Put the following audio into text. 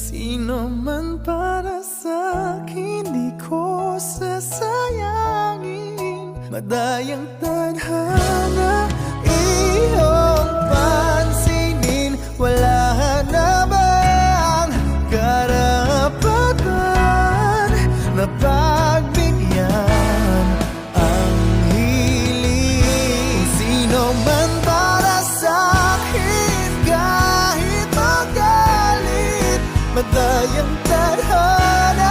Sino man para sa'kin di ko sasayangin. Madayang tadhana iyong pansinin. Wala na bang karapatan na pagbigyan ang hiling? Sino man para sa'kin kahit magalit. Madayang tadhana